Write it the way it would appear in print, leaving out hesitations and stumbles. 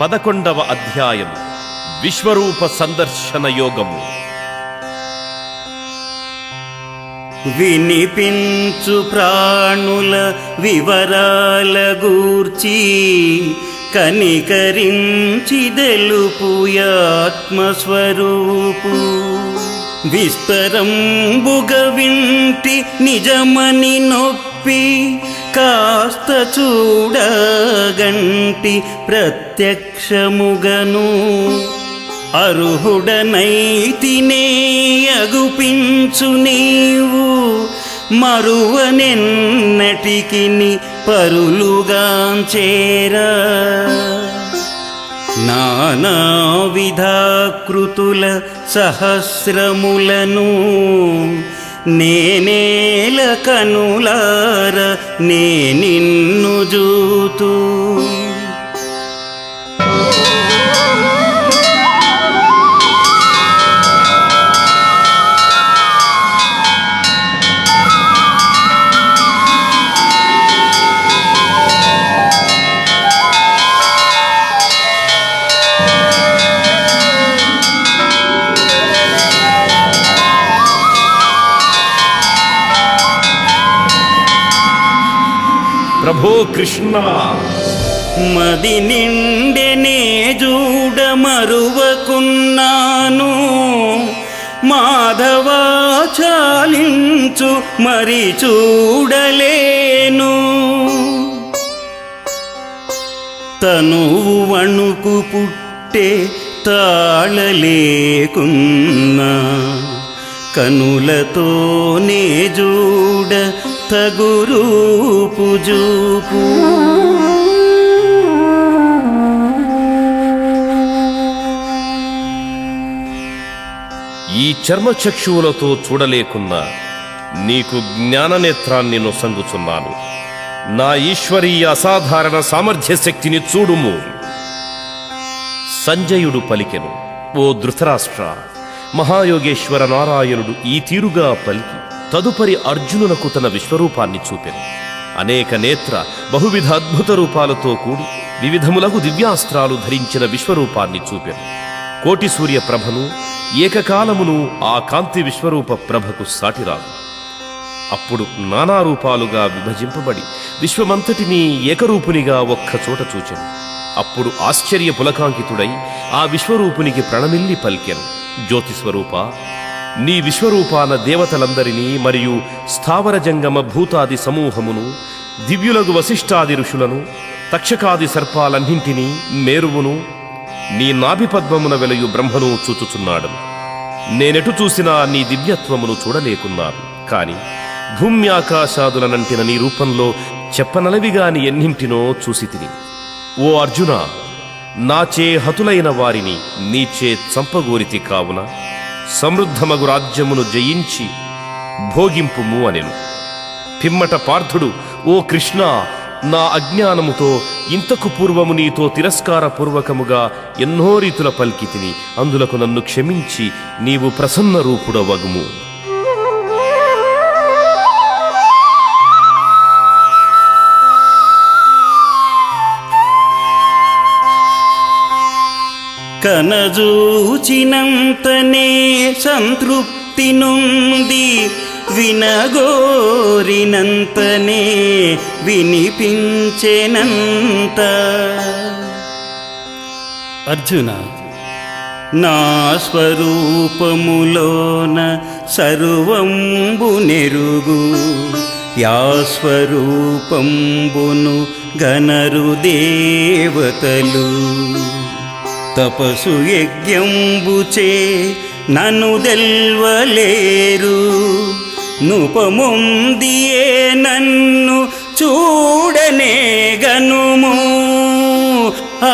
11వ అధ్యాయం విశ్వరూప సందర్శన యోగము. వినిపించు ప్రాణుల వివరాల గూర్చి కనికరించి తెలుపు ఆత్మస్వరూపు. విస్తరంబుగ వింటి నిజమని నొప్పి కాస్త చూడగంటి ప్రత్యక్షముగను. అర్హుడనైతినే అగుపించు నీవు మరువనెన్నటికిని పరులుగాంచేరా. నానావిధాకృతుల సహస్రములను నేనేల కనులార నే నిన్ను జూతూ. ప్రభో కృష్ణ, మది నిండెనే చూడ మరువకున్నాను. మాధవా చాలించు మరి చూడలేను. తనువు వణుకు పుట్టే తాళలేకున్నా కనులతోనే చూడ తగురూపు జూపు. ఈ చర్మచక్షువులతో చూడలేకున్నా నీకు జ్ఞాననేత్రాన్ని నొసంగుచున్నాను. నా ఈశ్వరీయ అసాధారణ సామర్థ్య శక్తిని చూడుము. సంజయుడు పలికెను, ఓ ధృతరాష్ట్ర, మహాయోగేశ్వర నారాయణుడు ఈ తీరుగా పలికి తదుపరి అర్జునునకు తన విశ్వరూపాన్ని చూపెను. అనేక నేత్ర బహువిధ అద్భుత రూపాలతో కూడి వివిధములకు దివ్యాస్త్రాలు ధరించిన విశ్వరూపాన్ని చూపెను. కోటి సూర్య ప్రభను ఏకకాలమును ఆ కాంతి విశ్వరూప ప్రభకు సాటిరాదు. అప్పుడు నానా రూపాలుగా విభజింపబడి విశ్వమంతటినీ ఏకరూపునిగా ఒక్కచోట చూచెను. అప్పుడు ఆశ్చర్య పులకాంకితుడై ఆ విశ్వరూపునికి ప్రణమిల్లి పలికెను, జ్యోతిస్వరూప, నీ విశ్వరూపాన దేవతలందరినీ మరియు స్థావర జంగమ భూతాది సమూహమును, దివ్యులగు వశిష్ఠాది ఋషులను, తక్షకాది సర్పాలన్నింటినీ, మేరువును, నీ నాభిపద్మమున వెలయు బ్రహ్మను చూచుచున్నాడు. నేనెటు చూసినా నీ దివ్యత్వమును చూడలేకున్నాను. కాని భూమ్యాకాశాదులనంటిన నీ రూపంలో చెప్పనలవిగాని ఎన్నింటినో చూసితిని. ఓ అర్జున, నాచే హతులైన వారిని నీచే చంపగోరితి కావున సమృద్ధమగు రాజ్యమును జయించి భోగింపుము అనెను. పిమ్మట పార్థుడు, ఓ కృష్ణ, నా అజ్ఞానముతో ఇంతకు పూర్వము నీతో తిరస్కారపూర్వకముగా ఎన్నో రీతుల పల్కితిని. అందులకు నన్ను క్షమించి నీవు ప్రసన్న రూపుడవగుము. కనజూచినంతనే సంతృప్తి నుండి వినగోరినంతనే వినిపించెనంత. అర్జున, నా స్వరూపములోన సర్వంబు నెరుగు. యా స్వరూపంబును గనరు దేవతలు. తపసు యజ్ఞంబుచే నన్ను దెల్వలేరు. నుపముందియే నన్ను చూడనే గనుము. ఆ